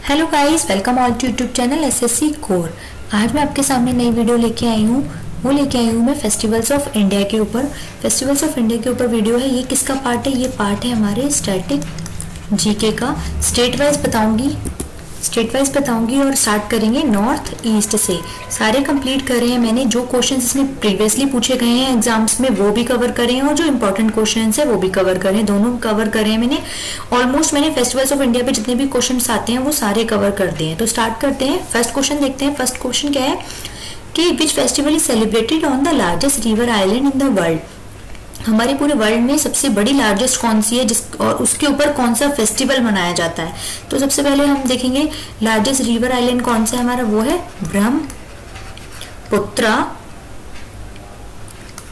Hello guys, welcome all to YouTube channel SSC core. आज मैं आपके सामने नई वीडियो लेके आई हूँ। वो लेके आई हूँ मैं फेस्टिवल्स ऑफ इंडिया के ऊपर। फेस्टिवल्स ऑफ इंडिया के ऊपर वीडियो है। ये किसका पार्ट है? ये पार्ट है हमारे स्टैटिक जीके का। स्टेट वाइज बताऊंगी और स्टार्ट करेंगे नॉर्थ ईस्ट से। सारे कंप्लीट करे हैं मैंने। जो क्वेश्चंस इसमें प्रीवियसली पूछे गए हैं एग्जाम्स में वो भी कवर करे हैं और जो इंपॉर्टेंट क्वेश्चंस है वो भी कवर करे हैं। दोनों कवर करे हैं मैंने। ऑलमोस्ट मैंने फेस्टिवल्स ऑफ इंडिया पे जितने भी क्वेश्चंस आते हैं वो सारे कवर कर दिए हैं। तो स्टार्ट करते हैं। फर्स्ट क्वेश्चन देखते हैं। फर्स्ट क्वेश्चन क्या है कि विच festival is celebrated on the largest river island in the world. हमारे पूरे वर्ल्ड में सबसे बड़ी लार्जेस्ट कौन सी है और उसके ऊपर कौन सा फेस्टिवल मनाया जाता है। तो सबसे पहले हम देखेंगे लार्जेस्ट रिवर आइलैंड कौन सा है हमारा। वो है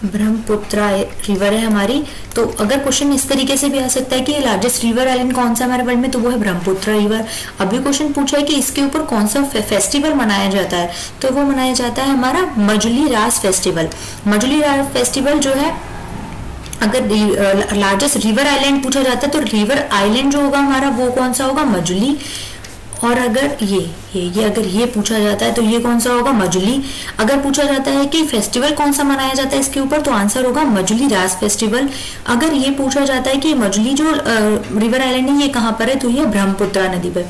ब्रह्मपुत्रा रिवर है हमारी। तो अगर क्वेश्चन इस तरीके से भी आ सकता है कि लार्जेस्ट रिवर आइलैंड कौन सा हमारे वर्ल्ड में, तो वो है ब्रह्मपुत्रा रिवर। अभी क्वेश्चन पूछा है कि इसके ऊपर कौन सा फेस्टिवल मनाया जाता है, तो वो मनाया जाता है हमारा मजुली रास फेस्टिवल। मजुली रास फेस्टिवल जो है, अगर लार्जेस्ट रिवर आइलैंड पूछा जाता है तो रिवर आइलैंड जो होगा हमारा वो कौन सा होगा? मजुली। और अगर ये पूछा जाता है तो ये कौन सा होगा? मजुली। अगर पूछा जाता है कि फेस्टिवल कौन सा मनाया जाता है इसके ऊपर, तो आंसर होगा मजुली रास फेस्टिवल। अगर ये पूछा जाता है कि मजुली जो रिवर आइलैंड है ये कहाँ पर है, तो ये ब्रह्मपुत्रा नदी पर।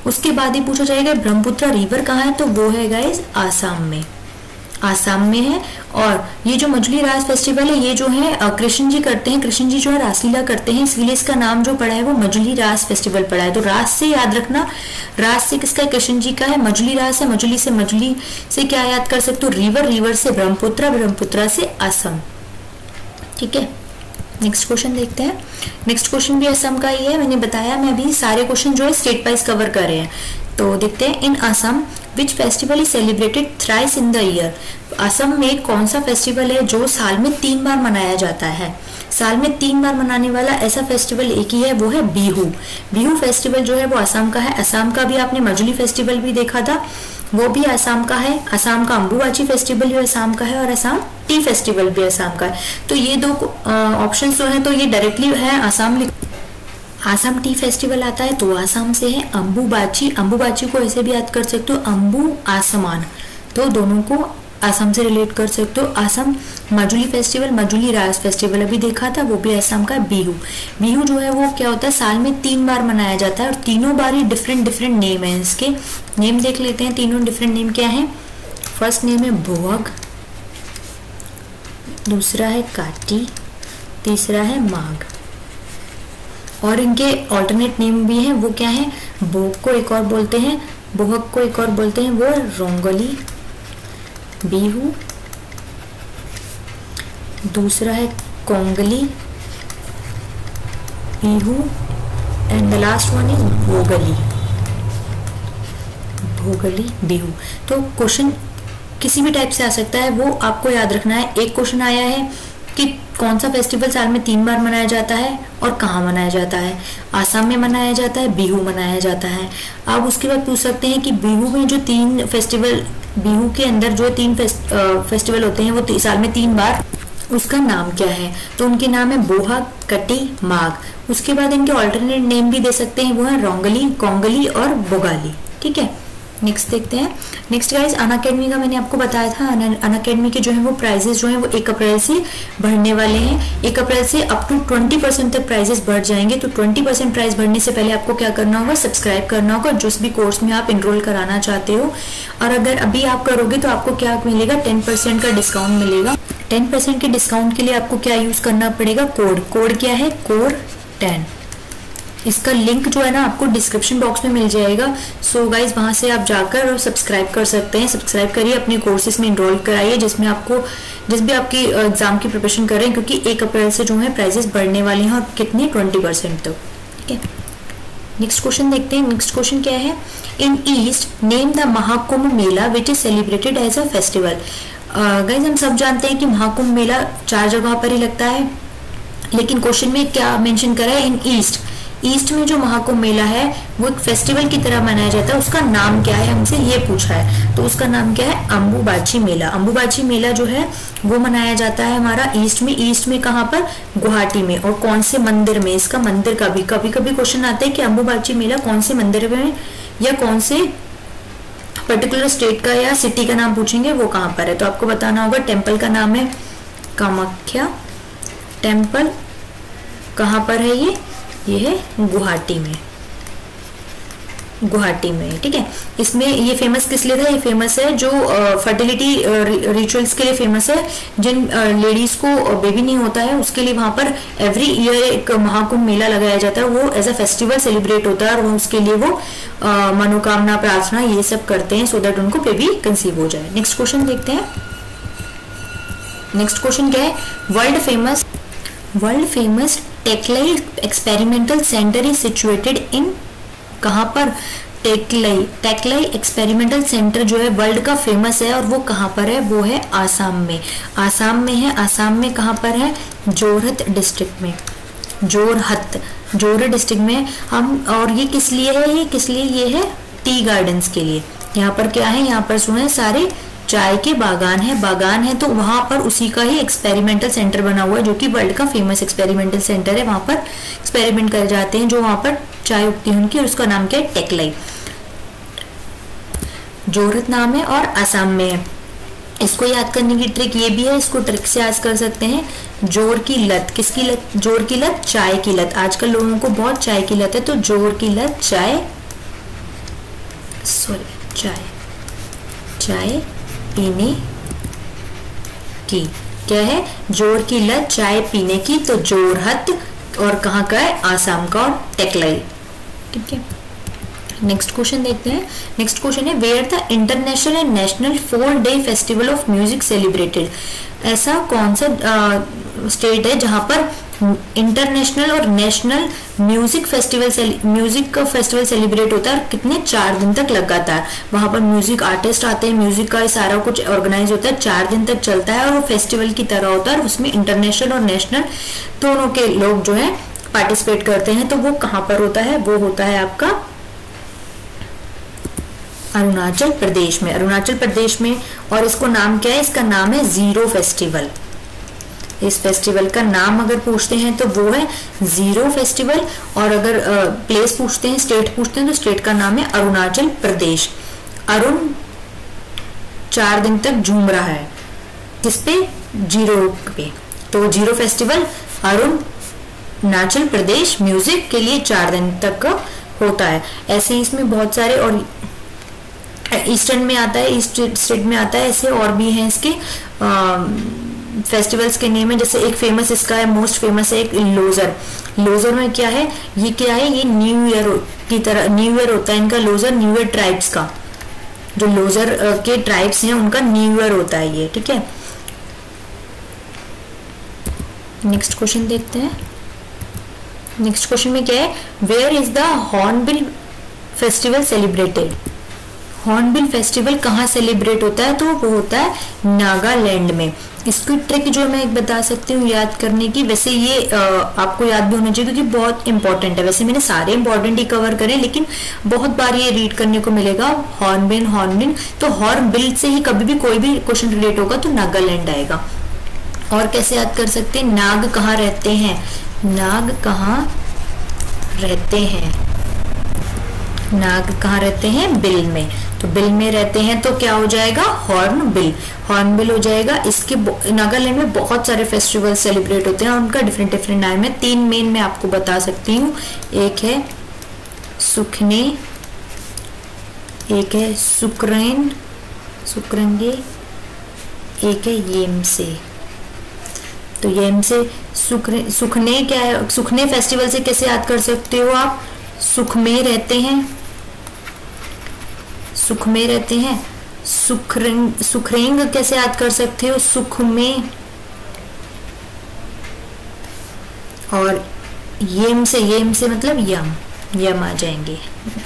उसके बाद ही पूछा जाएगा ब्रह्मपुत्रा रिवर कहाँ है, तो वो है गाइस आसाम में है। और ये जो मजुली रास फेस्टिवल है ये जो है कृष्ण जी करते हैं। कृष्ण जी जो है रासलीला करते हैं, इसलिए इसका नाम जो पड़ा है वो मजुली रास फेस्टिवल पड़ा है। तो रास से याद रखना, रास से किसका है? कृष्ण जी का है। मजुली रास है। मजुली से क्या याद कर सकते हो? रिवर से ब्रह्मपुत्रा से असम। ठीक है, नेक्स्ट क्वेश्चन देखते हैं। नेक्स्ट क्वेश्चन भी असम का ही है। मैंने बताया मैं अभी सारे क्वेश्चन जो है स्टेट वाइज कवर कर रहे हैं। तो देखते हैं। In Assam which festival is celebrated thrice in the year. Assam में कौन सा फेस्टिवल है जो साल में 3 बार मनाया जाता है? साल में 3 बार मनाने वाला ऐसा फेस्टिवल एक ही है, वो है बिहू। बिहू फेस्टिवल जो है वो असम का है। असम का भी आपने मजुली फेस्टिवल भी देखा था, वो भी असम का है। असम का अम्बुबाची फेस्टिवल भी असम का है और असम टी फेस्टिवल भी असम का है। तो ये दो ऑप्शन जो है तो ये डायरेक्टली है असम टी फेस्टिवल आता है तो असम से है। अम्बुबाची को ऐसे भी याद कर सकते हो अम्बु आसमान, तो दोनों को असम से रिलेट कर सकते हो। असम मजुली फेस्टिवल, मजुली रास फेस्टिवल अभी देखा था, वो भी असम का। बिहू जो है वो क्या होता है? साल में 3 बार मनाया जाता है और तीनों बार ही डिफरेंट नेम है। इसके नेम देख लेते हैं। तीनों डिफरेंट नेम क्या है? फर्स्ट नेम है बोहग, दूसरा है काटी, तीसरा है माघ। और इनके ऑल्टरनेट नेम भी हैं। वो क्या है? बोग को एक और बोलते हैं, बोहग को एक और बोलते हैं, वो रोंगली। बिहू, दूसरा है Kongali Bihu and the last one is Bhogali Bihu. तो क्वेश्चन किसी भी टाइप से आ सकता है, वो आपको याद रखना है। एक क्वेश्चन आया है कि कौन सा फेस्टिवल साल में 3 बार मनाया जाता है और कहाँ मनाया जाता है। आसाम में मनाया जाता है, बिहू मनाया जाता है। आप उसके बाद पूछ सकते हैं कि बिहू में जो 3 फेस्टिवल, बिहू के अंदर जो 3 फेस्टिवल होते हैं वो साल में 3 बार, उसका नाम क्या है? तो उनके नाम है बोहग, कटी, माघ। उसके बाद इनके ऑल्टरनेट नेम भी दे सकते हैं, वो है रोंगली, कोंगली और बोगाली। ठीक है, नेक्स्ट देखते हैं। नेक्स्ट गाइस, अनअकैडमी का मैंने आपको बताया था। अनअकैडमी के जो है वो प्राइजेस जो है वो 1 अप्रैल से बढ़ने वाले हैं। 1 अप्रैल से अप टू 20% तक प्राइजेस बढ़ जाएंगे। तो 20% प्राइस बढ़ने से पहले आपको क्या करना होगा? सब्सक्राइब करना होगा जिस भी कोर्स में आप इनरोल कराना चाहते हो। और अगर अभी आप करोगे तो आपको क्या मिलेगा? 10% का डिस्काउंट मिलेगा। 10% के डिस्काउंट के लिए आपको क्या यूज करना पड़ेगा? कोड क्या है? CORE10। इसका लिंक जो है ना आपको डिस्क्रिप्शन बॉक्स में मिल जाएगा। सो गाइज वहां से आप जाकर और सब्सक्राइब कर सकते हैं। सब्सक्राइब करिए, अपने कोर्सेज में इनरोल कराइए जिसमें आपको जिस भी आपकी एग्जाम की प्रिपरेशन कर रहे हैं, क्योंकि 1 अप्रैल से जो है प्राइजेस बढ़ने वाले हैं और कितने 20% तक। ठीक है, नेक्स्ट क्वेश्चन देखते हैं। नेक्स्ट क्वेश्चन क्या है? In east name the Mahakumbh Mela which is celebrated as a festival. Guys हम सब जानते हैं कि महाकुंभ मेला 4 जगह पर ही लगता है, लेकिन क्वेश्चन में क्या मेंशन करा है? इन ईस्ट में जो महाकुंभ मेला है वो एक फेस्टिवल की तरह मनाया जाता है। उसका नाम क्या है? हमसे ये पूछा है। तो उसका नाम क्या है? अम्बुबाची मेला। अम्बुबाची मेला जो है वो मनाया जाता है हमारा ईस्ट में कहाँ पर? गुवाहाटी में। और कौन से मंदिर में? इसका मंदिर का भी कभी कभी क्वेश्चन आता है कि अम्बुबाची मेला कौन से मंदिर में या कौन से पर्टिकुलर स्टेट का या सिटी का नाम पूछेंगे वो कहाँ पर है, तो आपको बताना होगा। टेम्पल का नाम है कामाख्या टेम्पल, कहाँ पर है ये है गुवाहाटी में, गुवाहाटी में, ठीक है। इसमें ये फेमस किस लिए था, ये फेमस है जो फर्टिलिटी रिचुअल्स के लिए फेमस है। जिन लेडीज को बेबी नहीं होता है उसके लिए वहां पर एवरी ईयर एक महाकुंभ मेला लगाया जाता है, वो एज अ फेस्टिवल सेलिब्रेट होता है और वो उसके लिए वो मनोकामना प्रार्थना ये सब करते हैं सो दैट उनको बेबी कंसीव हो जाए। नेक्स्ट क्वेश्चन देखते हैं। नेक्स्ट क्वेश्चन क्या है, world famous Tocklai experimental centre is situated in, कहां पर, टेक्लाई एक्सपेरिमेंटल सेंटर जो है वर्ल्ड का फेमस है और वो कहां पर है, वो है आसाम में, आसाम में है। आसाम में कहां पर है, जोरहट डिस्ट्रिक्ट में, जोरहट डिस्ट्रिक्ट में हम। और ये किस लिए है, ये है टी गार्डन्स के लिए। यहाँ पर क्या है, यहाँ पर सुने सारे चाय के बागान है तो वहां पर उसी का ही एक्सपेरिमेंटल सेंटर बना हुआ है जो कि वर्ल्ड का फेमस एक्सपेरिमेंटल सेंटर है। वहां पर एक्सपेरिमेंट करे जाते हैं जो वहां पर चाय उगती है उनकी, और उसका नाम क्या है, टेक्लाई। जोरहट नाम है और आसाम में है। इसको याद करने की ट्रिक ये भी है, इसको ट्रिक से याद कर सकते हैं। जोर की लत, किसकी लत, जोर की लत, चाय की लत। आजकल लोगों को बहुत चाय की लत है, तो जोर की लत चाय पीने की, क्या है, जोर की लत चाय पीने की, तो जोरहट और कहाँ का है, आसाम का और टेक्लाई, ठीक है। नेक्स्ट क्वेश्चन देखते हैं। नेक्स्ट क्वेश्चन है, where the international and national 4-day festival of music celebrated. ऐसा कौन सा स्टेट है जहां पर इंटरनेशनल और नेशनल म्यूजिक फेस्टिवल सेलिब्रेट होता है, और कितने, 4 दिन तक लगातार। वहां पर म्यूजिक आर्टिस्ट आते हैं, म्यूजिक का सारा कुछ ऑर्गेनाइज होता है, 4 दिन तक चलता है और वो फेस्टिवल की तरह होता है, और उसमें इंटरनेशनल और नेशनल दोनों के लोग जो है पार्टिसिपेट करते हैं। तो वो कहाँ पर होता है, वो होता है आपका अरुणाचल प्रदेश में। और इसको नाम क्या है, इसका नाम है जीरो फेस्टिवल। इस फेस्टिवल का नाम अगर पूछते हैं तो वो है जीरो फेस्टिवल, और अगर प्लेस पूछते हैं, स्टेट पूछते हैं, तो स्टेट का नाम है अरुणाचल प्रदेश। अरुण 4 दिन तक झूम रहा है, किस पे, जीरो पे, तो zero festival Arunachal Pradesh music के लिए 4 दिन तक का होता है। ऐसे ही इसमें बहुत सारे, और ईस्टर्न में आता है, ईस्ट स्टेट में आता है, ऐसे और भी हैं इसके फेस्टिवल्स के नेम है। जैसे एक फेमस इसका है, मोस्ट फेमस है एक लोजर में क्या है, ये न्यू ईयर की तरह न्यू ईयर होता है इनका। लोजर न्यू ईयर ट्राइब्स का, जो लोजर के ट्राइब्स हैं उनका न्यू ईयर होता है ये, ठीक है। नेक्स्ट क्वेश्चन देखते हैं। नेक्स्ट क्वेश्चन में क्या है, where is the hornbill festival celebrated. Hornbill festival कहाँ सेलिब्रेट होता है, तो वो होता है नागालैंड में। इसकी ट्रिक जो मैं एक बता सकती हूँ याद करने की, वैसे ये आपको याद भी होना चाहिए क्योंकि बहुत इंपॉर्टेंट है। वैसे मैंने सारे इंपॉर्टेंट ही कवर करे, लेकिन बहुत बार ये रीड करने को मिलेगा हॉर्नबिल, तो हॉर्नबिल से ही कभी भी कोई भी क्वेश्चन रिलेट होगा तो नागालैंड आएगा। और कैसे याद कर सकते हैं, नाग कहाँ रहते हैं, नाग कहाँ रहते हैं, बिल में, तो बिल में रहते हैं तो क्या हो जाएगा, हॉर्नबिल हो जाएगा। इसके नागालैंड में बहुत सारे फेस्टिवल सेलिब्रेट होते हैं और उनका डिफरेंट नाम है। 3 मेन मैं आपको बता सकती हूँ, एक है सुखने, एक है सुकरंगे, एक है येमसे। तो येमसे सुखने क्या है, सुखने फेस्टिवल से कैसे याद कर सकते हो आप, सुख में रहते हैं, सुखरेंग कैसे याद कर सकते हो, सुख में, और येम से मतलब यम आ जाएंगे,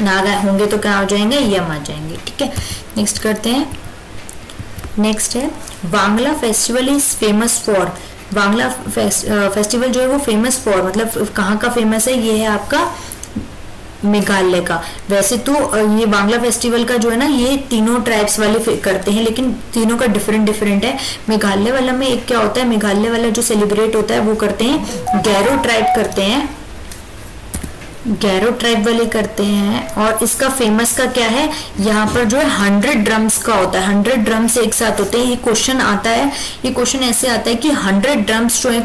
नागा होंगे तो क्या हो जाएंगे, यम आ जाएंगे, ठीक है। नेक्स्ट करते हैं। नेक्स्ट है, Wangala festival is famous for. Wangala festival जो है वो फेमस फॉर मतलब कहाँ का फेमस है, ये है आपका मेघालय का। वैसे तो ये बांग्ला फेस्टिवल का जो है ना, ये तीनों ट्राइब्स वाले करते हैं, लेकिन तीनों का डिफरेंट है। मेघालय वाला में एक क्या होता है, मेघालय वाला जो सेलिब्रेट होता है वो करते हैं, गैरो ट्राइब करते हैं, गैरो ट्राइब वाले करते हैं। और इसका फेमस का क्या है, यहाँ पर जो है 100 ड्रम्स का होता है, 100 ड्रम्स एक साथ होते हैं। ये क्वेश्चन आता है, ये क्वेश्चन ऐसे आता है कि 100 ड्रम्स जो है,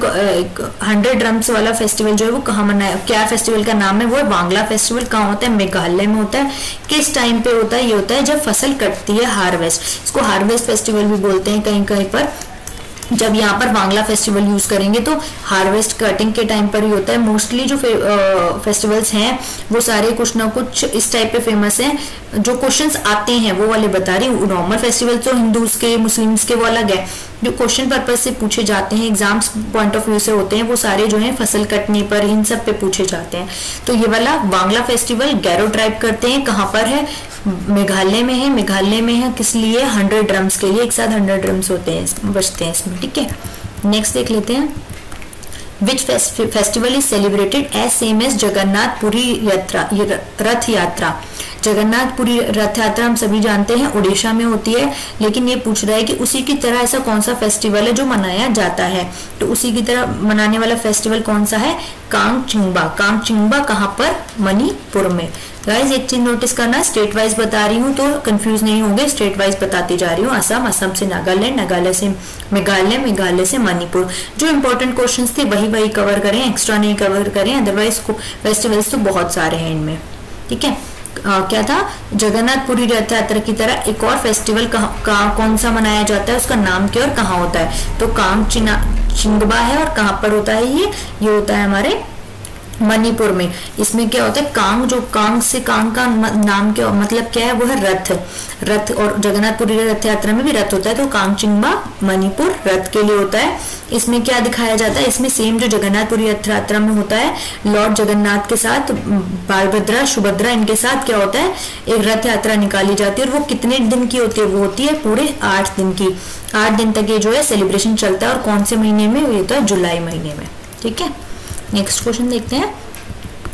100 ड्रम्स वाला फेस्टिवल जो है वो कहाँ मनाया, क्या फेस्टिवल का नाम है, वो है वांगला फेस्टिवल। कहाँ होता है, मेघालय में होता है। किस टाइम पे होता है, ये होता है जब फसल कटती है, हार्वेस्ट। इसको हार्वेस्ट फेस्टिवल भी बोलते हैं कहीं कहीं पर। जब यहाँ पर वांगला फेस्टिवल यूज करेंगे तो हार्वेस्ट कटिंग के टाइम पर ही होता है। मोस्टली जो फेस्टिवल्स हैं वो सारे कुछ ना कुछ इस टाइप पे फेमस हैं। जो क्वेश्चंस आते हैं वो वाले बता रही हूँ। नॉर्मल फेस्टिवल तो हिंदूज के, मुस्लिम्स के वो अलग है। जो क्वेश्चन पर्पज से पूछे जाते हैं, एग्जाम्स पॉइंट ऑफ व्यू से होते हैं, वो सारे जो है फसल कटने पर, इन सब पे पूछे जाते हैं। तो ये वाला वांगला फेस्टिवल गैरो ट्राइब करते हैं, कहाँ पर है, मेघालय में है। मेघालय में है किस लिए, 100 ड्रम्स के लिए, एक साथ 100 ड्रम्स होते हैं, बजते हैं इसमें, ठीक है। नेक्स्ट देख लेते हैं, which festival is celebrated as same as Jagannathpuri Rath Yatra. Jagannathpuri Rath यात्रा हम सभी जानते हैं उड़ीसा में होती है, लेकिन ये पूछ रहा है कि उसी की तरह ऐसा कौन सा फेस्टिवल है जो मनाया जाता है। तो उसी की तरह मनाने वाला फेस्टिवल कौन सा है, कांगचिंगबा। कांगचिंगबा कहाँ पर, मणिपुर में। गाइस एक चीज नोटिस करना, स्टेट वाइज बता रही हूँ तो कंफ्यूज नहीं होंगे, स्टेट वाइज बताती जा रही हूँ। असम, असम से नागालैंड, नागालैंड से मेघालय, मेघालय से मणिपुर। जो इंपॉर्टेंट क्वेश्चंस थे वही कवर करें, एक्स्ट्रा नहीं कवर करें, अदरवाइज फेस्टिवल्स तो बहुत सारे हैं इनमें, ठीक है। क्या था, जगन्नाथपुरी रथ यात्रा की तरह एक और फेस्टिवल कौन सा मनाया जाता है, उसका नाम क्या और कहाँ होता है। तो कांगचिंगबा है, और कहाँ पर होता है ये होता है हमारे मणिपुर में। इसमें क्या होता है, कांग, जो कांग से, कांग का नाम क्या मतलब क्या है, वो है रथ। और जगन्नाथपुरी रथ यात्रा में भी रथ होता है। तो कांगचिंगबा मणिपुर रथ के लिए होता है। इसमें क्या दिखाया जाता है, इसमें सेम जो जगन्नाथपुरी रथ यात्रा में होता है, लॉर्ड जगन्नाथ के साथ बालभद्रा, सुभद्रा, इनके साथ क्या होता है, एक रथ यात्रा निकाली जाती है। और वो कितने दिन की होती है, वो होती है पूरे 8 दिन की। 8 दिन तक ये जो है सेलिब्रेशन चलता है। और कौन से महीने में, ये होता है जुलाई महीने में, ठीक है। नेक्स्ट क्वेश्चन देखते हैं।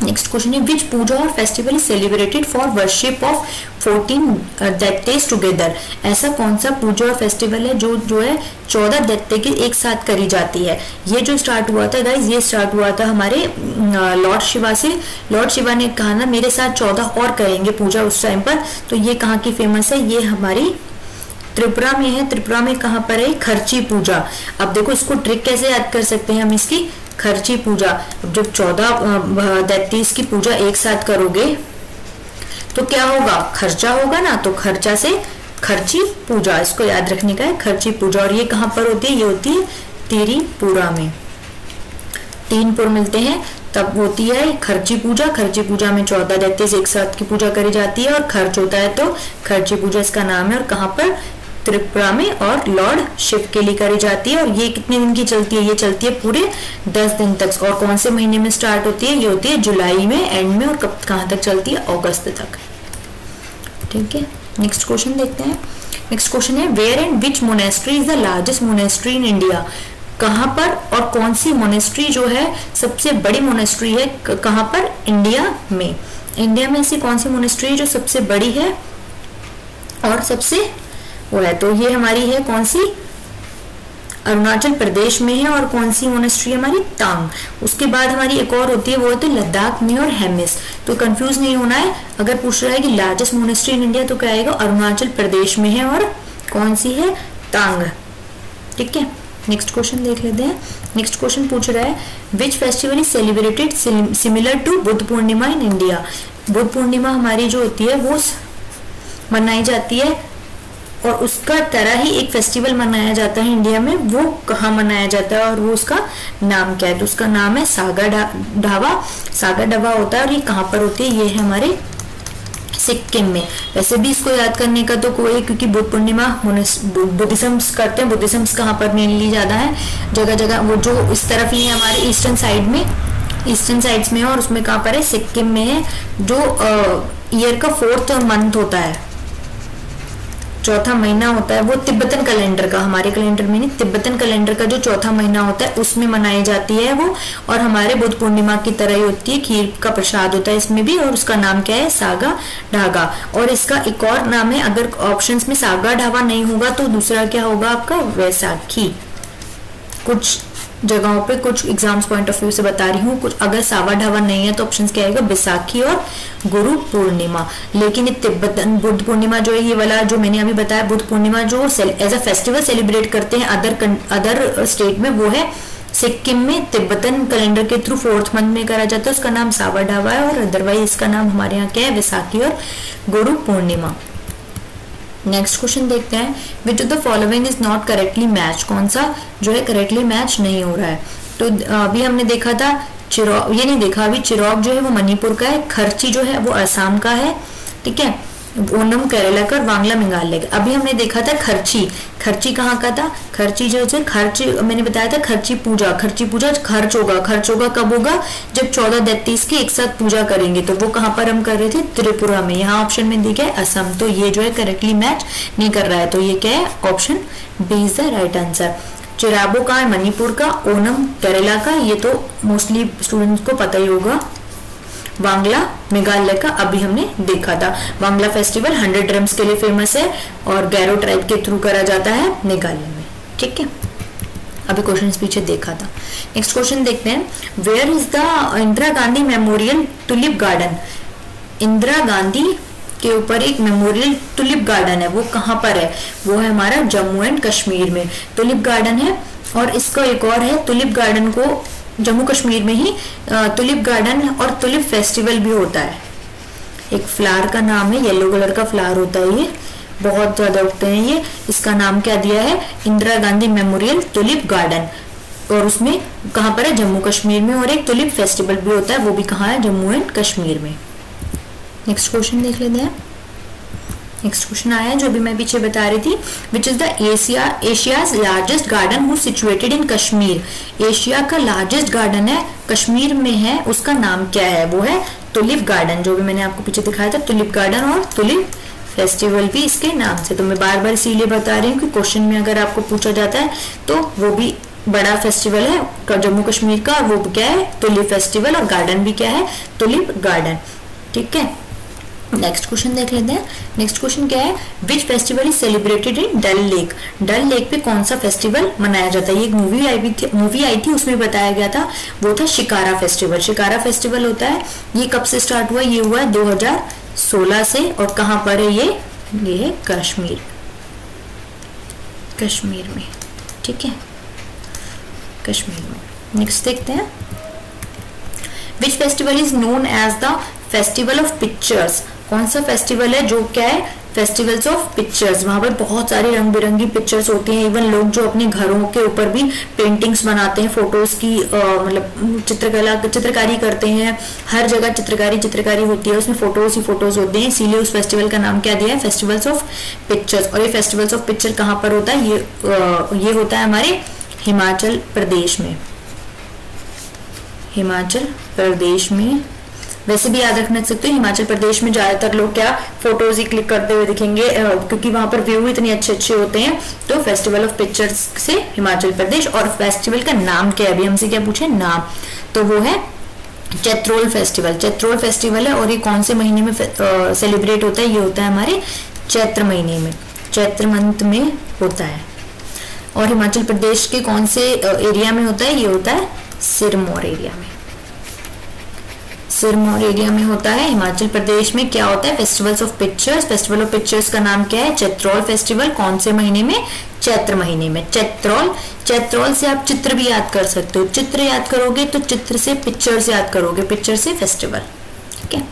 नेक्स्ट क्वेश्चन है, विच पूजा और festival is celebrated for worship of 14 deities together. ऐसा कौन सा पूजा और फेस्टिवल है जो है 14 दैत्य के एक साथ करी जाती है। ये जो स्टार्ट हुआ था गाइज, ये स्टार्ट हुआ था हमारे लॉर्ड शिवा से। लॉर्ड शिवा ने कहा ना मेरे साथ 14 और करेंगे पूजा उस टाइम पर। तो ये कहाँ की फेमस है, ये हमारी त्रिपुरा में है। त्रिपुरा में कहाँ पर है, खर्ची पूजा। अब देखो इसको ट्रिक कैसे याद कर सकते हैं हम इसकी, खर्ची पूजा। जब 14 दैत्य की पूजा एक साथ करोगे तो क्या होगा, खर्चा होगा ना। तो खर्चा से खर्ची पूजा, इसको याद रखने का है, खर्ची पूजा। और ये कहाँ पर होती है, ये होती है त्रिपुरा में। 3 पुर मिलते हैं तब होती है खर्ची पूजा। खर्ची पूजा में 14 दैत्य एक साथ की पूजा करी जाती है और खर्च होता है, तो खर्ची पूजा इसका नाम है। और कहाँ पर, त्रिपुरा में, और लॉर्ड शिव के लिए करी जाती है। और ये कितने दिन की चलती है, ये चलती है पूरे 10 दिन तक। और कौन से महीने में स्टार्ट होती है, ये होती है जुलाई में एंड में, और कब कहाँ तक चलती है, अगस्त तक, ठीक है। नेक्स्ट क्वेश्चन देखते हैं। नेक्स्ट क्वेश्चन है, where and which monastery is the largest monastery in India. कहाँ पर और कौन सी मोनेस्ट्री जो है सबसे बड़ी मोनेस्ट्री है, कहाँ पर, इंडिया में। इंडिया में ऐसी कौन सी मोनेस्ट्री है जो सबसे बड़ी है और सबसे वो है, तो ये हमारी है कौन सी, अरुणाचल प्रदेश में है। और कौन सी मोनेस्ट्री हमारी, तांग। उसके बाद हमारी एक और होती है, वो होती है लद्दाख में और हेमिस। तो कंफ्यूज नहीं होना है, अगर पूछ रहा है कि लार्जेस्ट मोनेस्ट्री इन इंडिया तो क्या आएगा, अरुणाचल प्रदेश में है। और कौन सी है, तांग, ठीक है। नेक्स्ट क्वेश्चन देख लेते हैं। नेक्स्ट क्वेश्चन पूछ रहा है, which festival is celebrated similar to Buddha Purnima in India. Buddha Purnima हमारी जो होती है वो मनाई जाती है, और उसका तरह ही एक फेस्टिवल मनाया जाता है इंडिया में। वो कहाँ मनाया जाता है और वो उसका नाम क्या है, तो उसका नाम है सागा ढावा। सागा ढावा होता है। और ये कहाँ पर होती है, ये है हमारे सिक्किम में। वैसे भी इसको याद करने का तो कोई, क्योंकि बुद्ध पूर्णिमा बुद्धिज्म्स करते हैं। बुद्धिज्म्स कहाँ पर मेनली ज्यादा है, जगह जगह, वो जो इस तरफ ही है हमारे ईस्टर्न साइड में, ईस्टर्न साइड्स में है। और उसमें कहाँ पर है, सिक्किम में है। जो ईयर का 4th मंथ होता है, चौथा महीना होता है, वो तिब्बतन कैलेंडर का, हमारे कैलेंडर में नहीं, तिब्बतन कैलेंडर का जो चौथा महीना होता है उसमें मनाई जाती है वो। और हमारे बुद्ध पूर्णिमा की तरह ही होती है, खीर का प्रसाद होता है इसमें भी। और उसका नाम क्या है, सागा ढागा। और इसका एक और नाम है, अगर ऑप्शंस में सागा ढावा नहीं होगा तो दूसरा क्या होगा आपका, वैसाखी। कुछ जगहों पे कुछ एग्जाम्स पॉइंट ऑफ व्यू से बता रही हूँ। कुछ अगर सावा ढावा नहीं है तो ऑप्शन क्या आएगा, बैसाखी और गुरु पूर्णिमा। लेकिन ये तिब्बतन बुद्ध पूर्णिमा जो है, ये वाला जो मैंने अभी बताया बुद्ध पूर्णिमा जो एज अ फेस्टिवल सेलिब्रेट करते हैं अदर स्टेट में, वो है सिक्किम में तिब्बतन कैलेंडर के थ्रू 4th मंथ में करा जाता है, उसका नाम सावा ढावा है। और अदरवाइज इसका नाम हमारे यहाँ क्या है, बैसाखी और गुरु पूर्णिमा। नेक्स्ट क्वेश्चन देखते हैं, विच of the following is not correctly match, कौन सा जो है करेक्टली मैच नहीं हो रहा है। तो अभी हमने देखा था चिरौक, ये नहीं देखा अभी, चिरौक जो है वो मणिपुर का है, खर्ची जो है वो असम का है, ठीक है, ओनम केरला का और वांगला मेघालय का। अभी हमने देखा था खर्ची, खर्ची कहाँ का था, खर्ची जो है खर्च मैंने बताया था खर्ची पूजा खर्च होगा कब होगा, जब 14 दैतीस की एक साथ पूजा करेंगे। तो वो कहाँ पर हम कर रहे थे, त्रिपुरा में। यहाँ ऑप्शन में दिया है असम, तो ये जो है करेक्टली मैच नहीं कर रहा है, तो ये क्या है, option B is the right answer. Cheiraoba का है मणिपुर का, ओनम केरला का, ये तो मोस्टली स्टूडेंट्स को पता ही होगा। वांगला मेघालय का अभी हमने देखा था। वांगला फेस्टिवल 100 ड्रम्स के लिए फेमस है और गैरो ट्राइब के थ्रू करा जाता है मेघालय में, ठीक है। अभी क्वेश्चन पीछे देखा था। नेक्स्ट क्वेश्चन देखते हैं, where is the Indira Gandhi memorial tulip garden. Indira Gandhi के ऊपर एक मेमोरियल टुलिप गार्डन है, वो कहाँ पर है, वो है हमारा जम्मू एंड कश्मीर में टुलिप गार्डन है। और इसका एक और है, टुलिप गार्डन को जम्मू कश्मीर में ही टुलिप गार्डन और टुलिप फेस्टिवल भी होता है। एक फ्लावर का नाम है, येलो कलर का फ्लावर होता है, ये बहुत ज्यादा उगते हैं ये, इसका नाम क्या दिया है, Indira Gandhi memorial tulip garden. और उसमें कहाँ पर है, जम्मू कश्मीर में। और एक टुलिप फेस्टिवल भी होता है, वो भी कहाँ है, जम्मू एंड कश्मीर में। नेक्स्ट क्वेश्चन देख लेते हैं। नेक्स्ट क्वेश्चन आया है जो भी मैं पीछे बता रही थी, which is the Asia's largest garden who situated in Kashmir. Asia का लार्जेस्ट गार्डन है, कश्मीर में है, उसका नाम क्या है, वो है टुलिप गार्डन, जो भी मैंने आपको पीछे दिखाया था टुलिप गार्डन। और टुलिप फेस्टिवल भी इसके नाम से। तो मैं बार बार इसीलिए बता रही हूँ कि क्वेश्चन में अगर आपको पूछा जाता है तो वो भी बड़ा फेस्टिवल है जम्मू कश्मीर का, वो क्या है, टुलिप फेस्टिवल, और गार्डन भी क्या है, टुलिप गार्डन, ठीक है। नेक्स्ट क्वेश्चन देख लेते हैं। नेक्स्ट क्वेश्चन क्या है, which festival is celebrated in Dal lake. Dal lake पे कौन सा फेस्टिवल मनाया जाता है। ये एक मूवी आई थी उसमें बताया गया था, वो था शिकारा फेस्टिवल। शिकारा फेस्टिवल होता है, ये कब से स्टार्ट हुआ, ये हुआ है 2016 से। और कहाँ पर है ये है कश्मीर में, ठीक है, कश्मीर में। नेक्स्ट देखते हैं, which festival is known as the festival of pictures. कौन सा फेस्टिवल है जो क्या है, फेस्टिवल्स ऑफ पिक्चर्स। वहां पर बहुत सारी रंग बिरंगी पिक्चर्स होती हैं। इवन लोग जो अपने घरों के ऊपर भी पेंटिंग्स बनाते हैं, फोटोज की मतलब चित्रकारी करते हैं। हर जगह चित्रकारी होती है, उसमें फोटोज ही फोटोज होते हैं, इसीलिए उस फेस्टिवल का नाम क्या दिया है, फेस्टिवल्स ऑफ पिक्चर्स। और ये फेस्टिवल्स ऑफ पिक्चर कहाँ पर होता है, ये होता है हमारे हिमाचल प्रदेश में। हिमाचल प्रदेश में वैसे भी याद रखना सकते हो, हिमाचल प्रदेश में ज्यादातर लोग क्या फोटोज ही क्लिक करते हुए दिखेंगे, क्योंकि वहां पर व्यू इतने अच्छे होते हैं। तो फेस्टिवल ऑफ पिक्चर्स से हिमाचल प्रदेश। और फेस्टिवल का नाम क्या है, अभी हमसे क्या पूछे, नाम, तो वो है चैत्रोल फेस्टिवल। चैत्रोल फेस्टिवल है और ये कौन से महीने में सेलिब्रेट होता है, ये होता है हमारे चैत्र महीने में, चैत्र मंथ में होता है। और हिमाचल प्रदेश के कौन से एरिया में होता है, ये होता है सिरमौर एरिया में। सिरमौर एरिया में होता है हिमाचल प्रदेश में। क्या होता है, festivals of pictures. Festival of pictures का नाम क्या है, चैत्रोल फेस्टिवल। कौन से महीने में, चैत्र महीने में। चैत्रोल से आप चित्र भी याद कर सकते हो, चित्र याद करोगे तो चित्र से पिक्चर्स याद करोगे, पिक्चर से फेस्टिवल, ठीक है।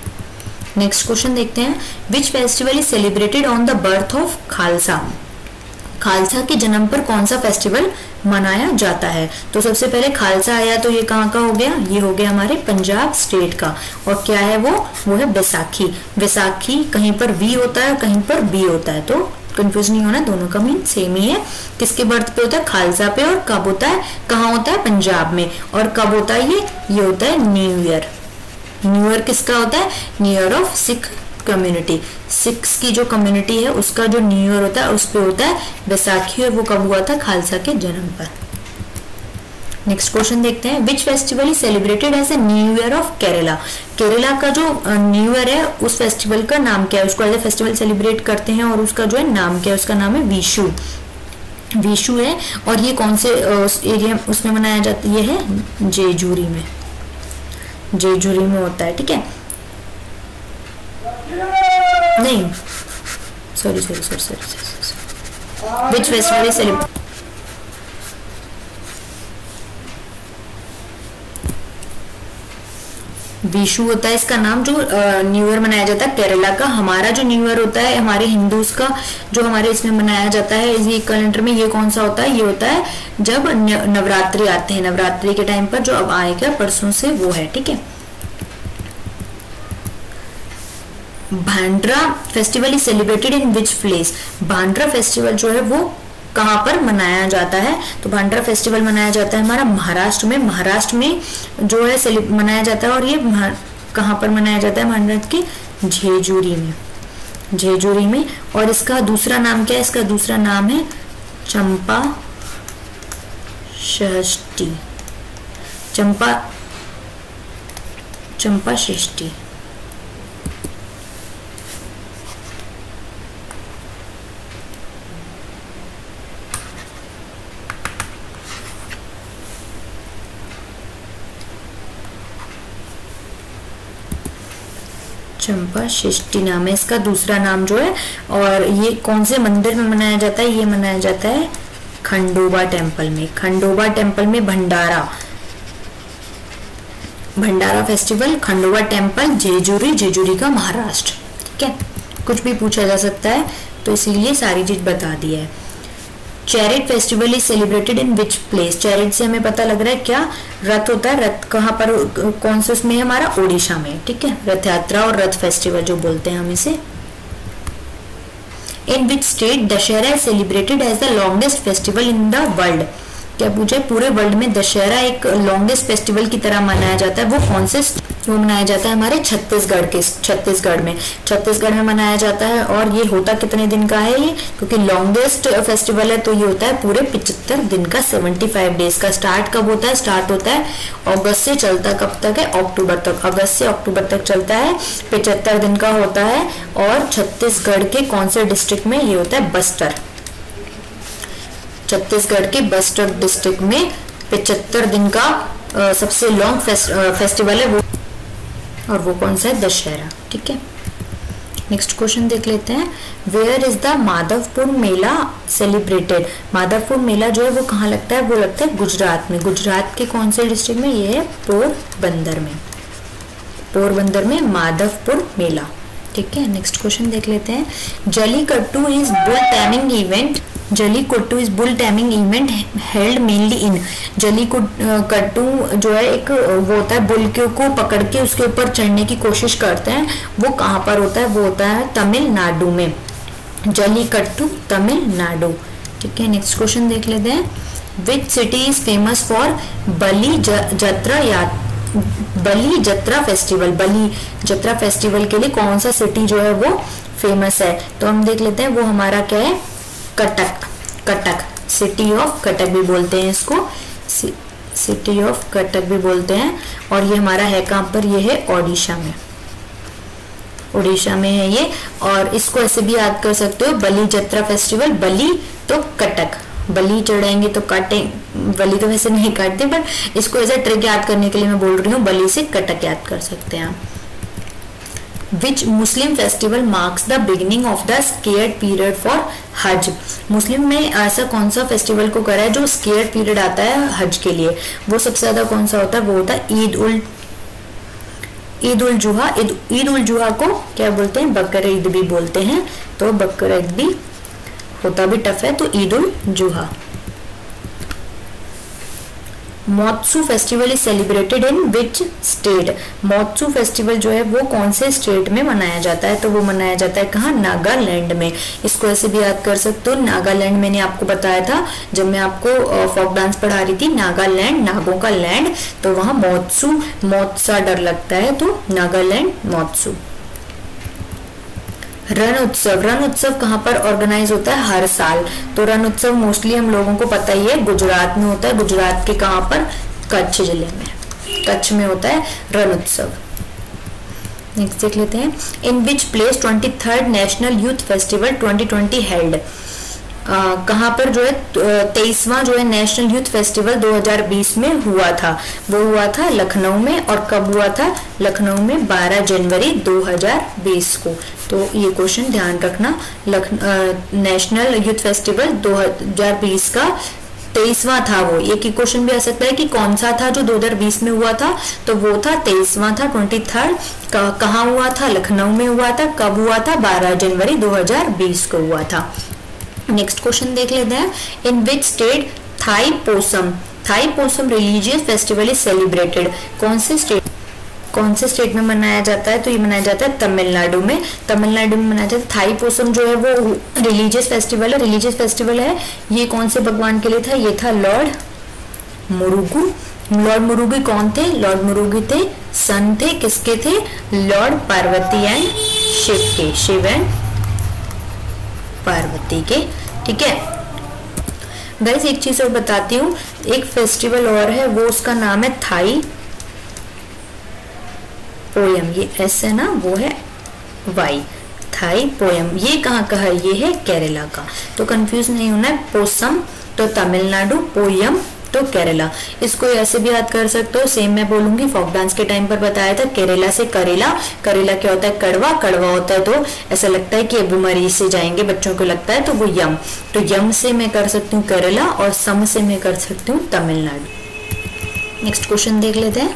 नेक्स्ट क्वेश्चन देखते हैं, which festival is celebrated on the birth of Khalsa. Khalsa के जन्म पर कौन सा फेस्टिवल मनाया जाता है। तो सबसे पहले खालसा आया तो ये कहाँ का हो गया, ये हो गया हमारे पंजाब स्टेट का। और क्या है वो है बैसाखी। बैसाखी कहीं पर वी होता है, कहीं पर बी होता है, तो कंफ्यूज नहीं होना, दोनों का मीन सेम ही है। किसके बर्थ पे होता है, खालसा पे। और कब होता है, कहाँ होता है, पंजाब में। और कब होता है ये होता है न्यू ईयर। न्यू ईयर किसका होता है, new year of Sikh community. Six की जो कम्युनिटी है उसका जो न्यू ईयर होता है उस पे होता है बैसाखी। और वो कब हुआ था, खालसा के जन्म पर। नेक्स्ट क्वेश्चन देखते हैं, which festival is celebrated as a new year of Kerala. Kerala का जो न्यू ईयर है उस फेस्टिवल का नाम क्या है, उसको एज ए फेस्टिवल सेलिब्रेट करते हैं और उसका जो है नाम क्या है, उसका नाम है विशु। विशु है, और ये कौन से एरिया उसमें मनाया जाता है, ये है जेजुरी में, जेजुरी में होता है, ठीक है। नहीं sorry, which festival is celebrated, Vishu होता है इसका नाम, जो न्यू ईयर मनाया जाता है केरला का। हमारा जो न्यू ईयर होता है हमारे हिंदूज का, जो हमारे इसमें मनाया जाता है ये कैलेंडर में, ये कौन सा होता है, ये होता है जब नवरात्रि आते हैं, नवरात्रि के टाइम पर जो अब आएगा परसों से, वो है, ठीक है। Bhandra festival is celebrated in which place, Bhandra festival जो है वो कहाँ पर मनाया जाता है, तो भांड्रा फेस्टिवल मनाया जाता है हमारा महाराष्ट्र में, महाराष्ट्र में जो है मनाया जाता है। और ये कहाँ पर मनाया जाता है, महाराष्ट्र के जेजुरी में, जेजुरी में। और इसका दूसरा नाम क्या है, इसका दूसरा नाम है चंपा षष्ठी, चंपा षष्ठी। चंपा षष्ठी नाम है इसका दूसरा नाम जो है। और ये कौन से मंदिर में मनाया जाता है, ये मनाया जाता है खंडोबा टेम्पल में, खंडोबा टेम्पल में भंडारा फेस्टिवल, खंडोबा टेम्पल, जेजुरी, जेजुरी का महाराष्ट्र, ठीक है। कुछ भी पूछा जा सकता है तो इसीलिए सारी चीज बता दी है। Chariot festival is celebrated in which place, chariot से हमें पता लग रहा है क्या, रथ होता है, रथ कहाँ पर, कौन से उसमें है हमारा, ओडिशा में, ठीक है। रथ यात्रा और रथ फेस्टिवल जो बोलते हैं हम इसे। In which state Dussehra is celebrated as the longest festival in the world, क्या पूछे, पूरे वर्ल्ड में दशहरा एक लॉन्गेस्ट फेस्टिवल की तरह मनाया जाता है, वो कौन से, वो मनाया जाता है हमारे छत्तीसगढ़ में मनाया जाता है। और ये होता कितने दिन का है ये, क्योंकि लॉन्गेस्ट फेस्टिवल है तो ये होता है पूरे 75 दिन का, 75 डेज का। स्टार्ट कब होता है, स्टार्ट होता है अगस्त से, चलता कब तक है, अक्टूबर तक, अगस्त से अक्टूबर तक चलता है, 75 दिन का होता है। और छत्तीसगढ़ के कौन से डिस्ट्रिक्ट में ये होता है, बस्तर, छत्तीसगढ़ के बस्तर डिस्ट्रिक्ट में 75 दिन का सबसे लॉन्ग फेस्टिवल है वो, और वो कौन सा है, दशहरा, ठीक है। नेक्स्ट क्वेश्चन देख लेते हैं। Where is the Madhavpur Mela celebrated, Madhavpur Mela जो है वो कहाँ लगता है, वो लगता है गुजरात में, गुजरात के कौन से डिस्ट्रिक्ट में, ये है पोरबंदर में, पोरबंदर में माधवपुर मेला, ठीक है। नेक्स्ट क्वेश्चन देख लेते हैं। Jallikattu is bull taming event, Jallikattu is bull taming event held mainly इन, जलीकट्टू जो है एक वो होता है, बुल को पकड़ के उसके ऊपर चढ़ने की कोशिश करते हैं, वो कहाँ पर होता है, वो होता है तमिलनाडु में, जलीकट्टू तमिलनाडु, ठीक है। नेक्स्ट क्वेश्चन देख लेते हैं। Which city is famous for Bali Jatra festival, Bali Jatra festival के लिए कौन सा सिटी जो है वो फेमस है, तो हम देख लेते हैं, वो हमारा क्या है, कटक, कटक, सिटी ऑफ कटक भी बोलते हैं इसको, सिटी ऑफ कटक भी बोलते हैं। और ये हमारा है कहाँ पर, ये है ओडिशा में, उड़ीसा में है ये। और इसको ऐसे भी याद कर सकते हो, बलि जत्रा फेस्टिवल, बलि तो कटक, बलि चढ़ाएंगे तो काटे, बलि तो वैसे नहीं काटते, पर इसको ऐसे ट्रिक याद करने के लिए मैं बोल रही हूँ, बलि से कटक याद कर सकते हैं आप। Which Muslim festival marks the beginning of the scared period for हज, मुस्लिम में ऐसा कौन सा फेस्टिवल को करा है जो स्केयर्ड पीरियड आता है हज के लिए, वो सबसे ज्यादा कौन सा होता है, वो होता है ईद उल जुहा, ईद उल जुहा को क्या बोलते हैं, बकर ईद भी बोलते हैं, तो बकर ईद भी होता भी टफ है, तो Eid ul Zuha. Moatsu festival is celebrated in which state, Moatsu festival जो है वो कौन से स्टेट में मनाया जाता है, तो वो मनाया जाता है कहाँ, नागालैंड में। इसको ऐसे भी याद कर सकते हो, नागालैंड मैंने आपको बताया था जब मैं आपको फोक डांस पढ़ा रही थी, नागालैंड नागों का लैंड, तो वहां मोत्सू, मौत सा डर लगता है, तो नागालैंड मोत्सू। रण उत्सव कहाँ पर ऑर्गेनाइज होता है, हर साल, तो रण उत्सव मोस्टली हम लोगों को पता ही है गुजरात में होता है, गुजरात के कहाँ पर, कच्छ जिले में, कच्छ में होता है रण उत्सव। नेक्स्ट देख लेते हैं। In which place 23rd national youth festival 2020 held, कहाँ पर जो है 23वां जो है नेशनल यूथ फेस्टिवल 2020 में हुआ था, वो हुआ था लखनऊ में। और कब हुआ था? लखनऊ में 12 जनवरी 2020 को। तो ये क्वेश्चन ध्यान रखना, नेशनल यूथ फेस्टिवल 2020 का 23वां था वो। एक ही क्वेश्चन भी आ सकता है कि कौन सा था जो 2020 में हुआ था, तो वो था 23वां था, 23rd। कहाँ हुआ था? लखनऊ में हुआ था। कब हुआ था? 12 जनवरी 2020 को हुआ था। नेक्स्ट क्वेश्चन देख लेते हैं। In which state Thaipusam religious festival is celebrated? कौन से स्टेट में मनाया जाता है? तो ये मनाया जाता है तमिलनाडु में। तमिलनाडु में मनाया जाता है। थाई पोसम जो है वो रिलीजियस फेस्टिवल है। ये कौन से भगवान के लिए था? ये था लॉर्ड मुरुगू। लॉर्ड मुरुगू कौन थे? लॉर्ड मुरुगू थे सन थे किसके थे? लॉर्ड पार्वती एंड शिव के, शिव एंड पार्वती के। ठीक है गाइस, एक चीज और बताती हूँ, एक फेस्टिवल और है, वो उसका नाम है थाई पोयम। ये एस है ना, वो है वाई, थाई पोयम। ये कहाँ का है? ये है केरला का। तो कंफ्यूज नहीं होना है, पोसम तो तमिलनाडु, पोयम तो केरला। इसको ऐसे भी याद कर सकते हो, सेम मैं बोलूंगी, फोक डांस के टाइम पर बताया था, केरला से करेला। करेला क्या होता है? कड़वा। कड़वा होता है तो ऐसा लगता है कि अबू मरीज से जाएंगे, बच्चों को लगता है, तो वो यम। तो यम से मैं कर सकती हूँ केरला और सम से मैं कर सकती हूँ तमिलनाडु। नेक्स्ट क्वेश्चन देख लेते हैं।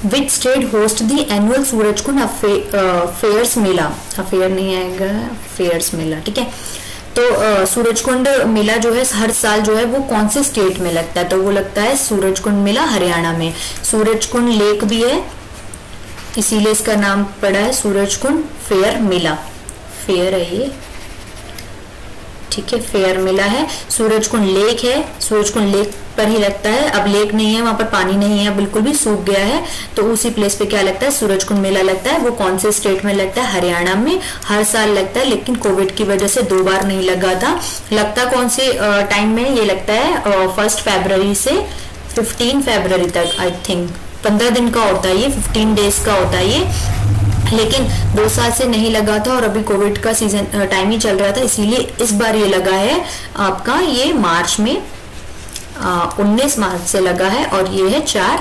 Which state host the annual Surajkund fairs mela? Affair नहीं आएगा, फेयर्स मेला। ठीक है, तो सूरजकुंड मेला जो है हर साल जो है वो कौन से स्टेट में लगता है? तो वो लगता है सूरजकुंड मेला हरियाणा में। सूरजकुंड लेक भी है, इसीलिए इसका नाम पड़ा है सूरजकुंड फेयर मेला। फेयर है ये, ठीक है, फेयर मेला है। सूरजकुंड लेक है, सूरजकुंड लेक पर ही लगता है। अब लेक नहीं है, वहां पर पानी नहीं है, बिल्कुल भी सूख गया है, तो उसी प्लेस पे क्या लगता है? सूरजकुंड मेला लगता है। वो कौन से स्टेट में लगता है? हरियाणा में। हर साल लगता है, लेकिन कोविड की वजह से 2 बार नहीं लगा था। लगता कौन से टाइम में? ये लगता है 1 फरवरी से 15 फरवरी तक, आई थिंक 15 दिन का होता है ये, 15 डेज का होता है ये। लेकिन 2 साल से नहीं लगा था और अभी कोविड का सीजन टाइम ही चल रहा था, इसीलिए इस बार ये लगा है आपका, ये मार्च में 19 मार्च से लगा है और ये है 4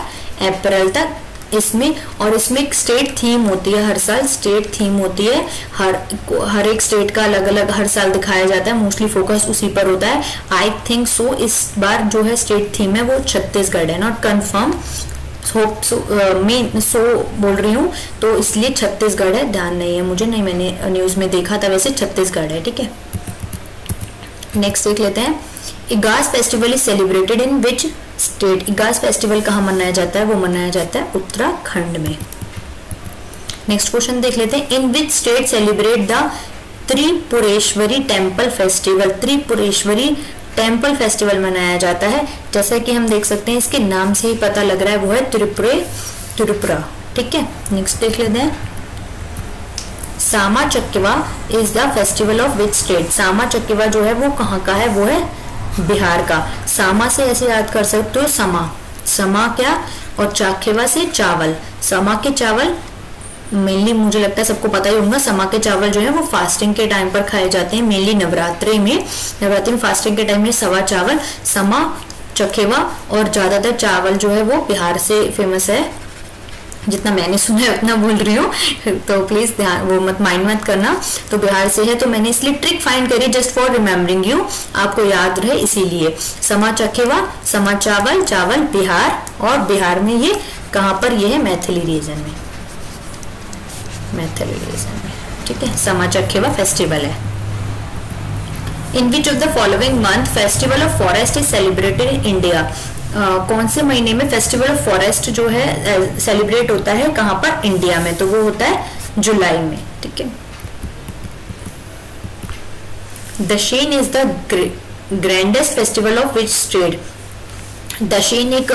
अप्रैल तक इसमें। और इसमें एक स्टेट थीम होती है, हर साल स्टेट थीम होती है। हर एक स्टेट का अलग अलग हर साल दिखाया जाता है, मोस्टली फोकस उसी पर होता है। आई थिंक सो इस बार जो है स्टेट थीम है वो छत्तीसगढ़ है, नॉट कंफर्म, मैं सो बोल रही हूँ, तो इसलिए छत्तीसगढ़ है, ध्यान नहीं है मुझे, नहीं मैंने न्यूज में देखा था, वैसे छत्तीसगढ़ है। ठीक है, नेक्स्ट देख लेते हैं। Igas festival is celebrated in which state? Igas festival कहाँ मनाया जाता है? वो मनाया जाता है उत्तराखंड में। नेक्स्ट क्वेश्चन देख लेते हैं। In which state celebrate the Tripureshwari temple festival? Tripureshwari temple festival मनाया जाता है, जैसा कि हम देख सकते हैं इसके नाम से ही पता लग रहा है, वो है त्रिपुरा। ठीक है, नेक्स्ट देख लेते हैं। Sama Chakeva is the festival of which state? Sama Chakeva जो है वो कहाँ का है? वो है बिहार का। सामा से ऐसे याद कर सकते हो, समा क्या, और चाखेवा से चावल। समा के चावल मेनली मुझे लगता है सबको पता ही होगा, समा के चावल जो है वो फास्टिंग के टाइम पर खाए जाते हैं, मेनली नवरात्रि में फास्टिंग के टाइम में सवा चावल, समा चखेवा। और ज्यादातर चावल जो है वो बिहार से फेमस है, जितना मैंने सुना है उतना बोल रही हूँ, तो प्लीज ध्यान वो माइंड मत करना। तो बिहार से है, तो मैंने इसलिए ट्रिक फाइंड करी जस्ट फॉर रिमेम्बरिंग यू, आपको याद रहे इसीलिए। समा चखेवा, समा चावल, चावल बिहार, और बिहार में ये कहाँ पर? ये है मैथिली रीजन में, ठीक है। समा चखेवा फेस्टिवल है। In which of the following month festival of forest is celebrated in India? कौन से महीने में फेस्टिवल ऑफ फॉरेस्ट जो है सेलिब्रेट होता है, कहाँ पर? इंडिया में, तो वो होता है जुलाई में। ठीक है। Dashain is the grandest festival of which state? Dashain एक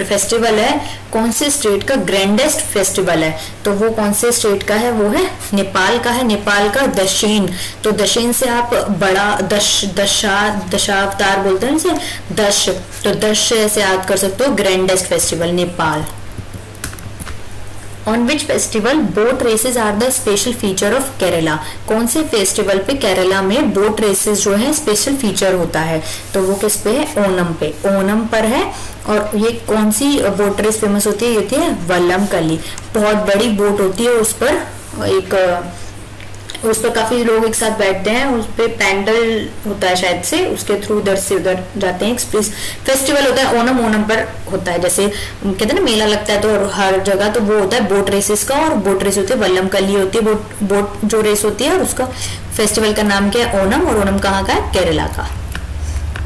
फेस्टिवल है, कौन से स्टेट का ग्रैंडेस्ट फेस्टिवल है? तो वो कौन से स्टेट का है? वो है नेपाल का है, नेपाल का दशैन। तो दशैन से आप बड़ा दशावतार बोलते हैं इसे, दश, तो दश से याद कर सकते हो grandest festival Nepal. On which festival boat races are the special feature of Kerala, कौन से फेस्टिवल पे केरला में बोट रेसेस जो है स्पेशल फीचर होता है, तो वो किस पे है, ओनम पे, ओनम पर है। और ये कौन सी बोट रेस फेमस होती है, ये होती है वल्लम कली, बहुत बड़ी बोट होती है, उस पर काफी लोग एक साथ बैठते हैं, उस पे पैंडल होता है शायद से, उसके थ्रू उधर से उधर जाते हैं। फेस्टिवल होता है ओनम, ओनम पर होता है, जैसे कहते हैं ना मेला लगता है तो हर जगह, तो वो होता है बोट रेसेस का, और बोट रेस होती है वल्लम कली होती है बोट जो रेस होती है, और उसका फेस्टिवल का नाम क्या है, ओनम, और ओनम कहाँ का है, केरला का।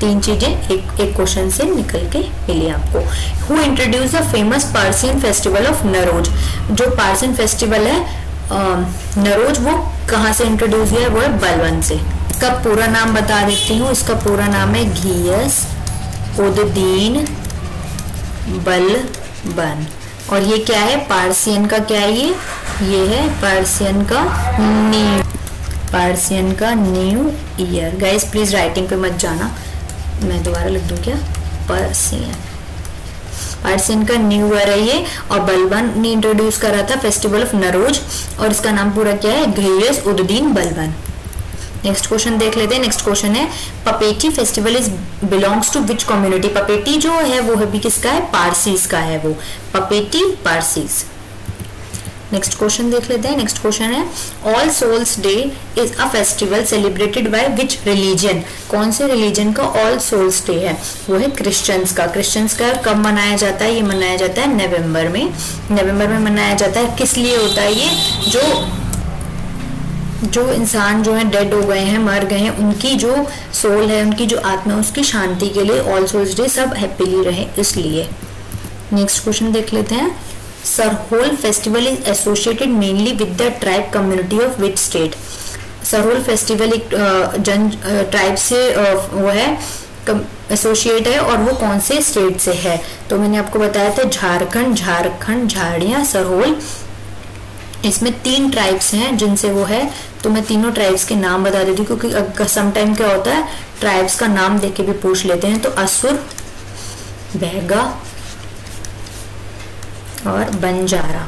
3 चीजें एक क्वेश्चन से निकल के मिली आपको। Who introduce the famous Persian festival of Nauroz, जो पार्सियन फेस्टिवल है नरोज, वो कहाँ से इंट्रोड्यूस हुआ है, वो है बलबन से। इसका पूरा नाम बता देती हूँ, इसका पूरा नाम है घियस उद्दीन बलबन। और ये क्या है, पार्सियन का क्या है, ये है पार्सियन का new year. Guys please writing पे मत जाना, मैं दोबारा लिख दूं क्या, पार्सियन का न्यू ईयर है ये, और बलबन ने इंट्रोड्यूस करा था फेस्टिवल ऑफ नरोज, और इसका नाम पूरा क्या है, घियस उद्दीन बलबन। नेक्स्ट क्वेश्चन देख लेते हैं। नेक्स्ट क्वेश्चन है Papeti festival is belongs to which community, Papeti जो है वो है भी किसका है, पारसीज का है, वो पपेटी पारसीज। नेक्स्ट क्वेश्चन देख लेते हैं। नेक्स्ट क्वेश्चन है All Souls Day is a festival celebrated by which religion, कौन से रिलीजन का ऑल सोल्स डे है, वो है क्रिश्चियंस का। क्रिश्चियंस का कब मनाया जाता है, ये मनाया जाता है नवंबर में मनाया जाता है। किस लिए होता है ये, जो इंसान जो है डेड हो गए हैं, मर गए हैं, उनकी जो सोल है, उनकी जो आत्मा, उसकी शांति के लिए ऑल सोल्स डे सब हैप्पीली रहे इसलिए। नेक्स्ट क्वेश्चन देख लेते हैं। Sarhol festival is associated mainly with the tribe community of which state, Sarhol festival एक ट्राइब से वो है एसोसिएट है, और वो कौन से स्टेट से है, तो मैंने आपको बताया था झारखंड, झाड़ियाँ, सरहोल। इसमें 3 ट्राइब्स हैं जिनसे वो है, तो मैं तीनों ट्राइब्स के नाम बता देती हूँ, क्योंकि सम टाइम क्या होता है ट्राइब्स का नाम देख के भी पूछ लेते हैं। तो असुर, बहगा और बंजारा,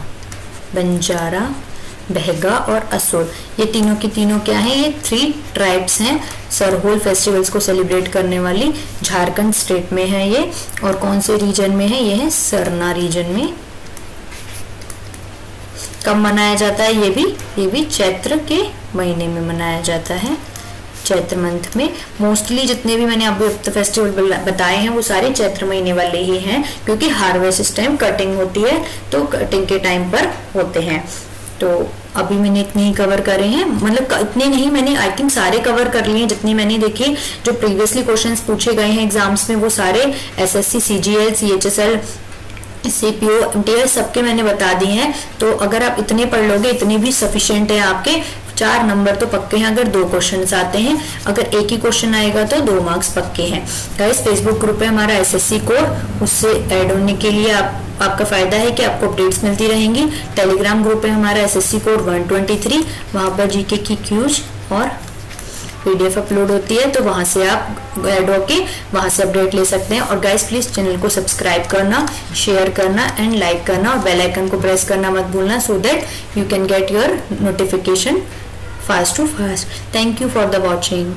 बहगा और असुर, ये तीनों की तीनों क्या है, ये 3 ट्राइब्स हैं। सरहोल फेस्टिवल्स को सेलिब्रेट करने वाली झारखंड स्टेट में है ये, और कौन से रीजन में है, ये है सरना रीजन में। कब मनाया जाता है, ये भी चैत्र के महीने में मनाया जाता है, चैत्र मंथ में। मोस्टली जितने भी मैंने आपको फेस्टिवल बताए हैं वो सारे चैत्र महीने वाले ही हैं, क्योंकि हार्वेस्ट इस टाइम कटिंग होती है, तो कटिंग के टाइम पर होते हैं। तो अभी मैंने इतने ही कवर करे हैं, मतलब इतने नहीं, मैंने आई थिंक सारे कवर कर लिए हैं जितने मैंने देखे। जो प्रीवियसली क्वेश्चंस पूछे गए हैं एग्जाम्स में वो सारे SSC, CGL, CHSL, CPO, MTS सबके मैंने बता दिए हैं। तो अगर आप इतने पढ़ लोगे, इतने भी सफिशिएंट है आपके, 4 नंबर तो पक्के हैं अगर 2 क्वेश्चन आते हैं। अगर एक ही क्वेश्चन आएगा तो 2 मार्क्स पक्के हैं। गाइस फेसबुक ग्रुप है हमारा SSC कोर, उससे ऐड होने के लिए आपका फायदा है कि आपको अपडेट्स मिलती रहेंगी। टेलीग्राम ग्रुप है हमारा SSC कोर 123, वहां पर GK की क्यूज और PDF अपलोड होती है, तो वहां से आप ऐड होके वहां से अपडेट ले सकते हैं। और गाइस प्लीज चैनल को सब्सक्राइब करना, शेयर करना एंड लाइक करना, और बेल आइकन को प्रेस करना मत भूलना, so that you can get your notification fast to fast. Thank you for the watching.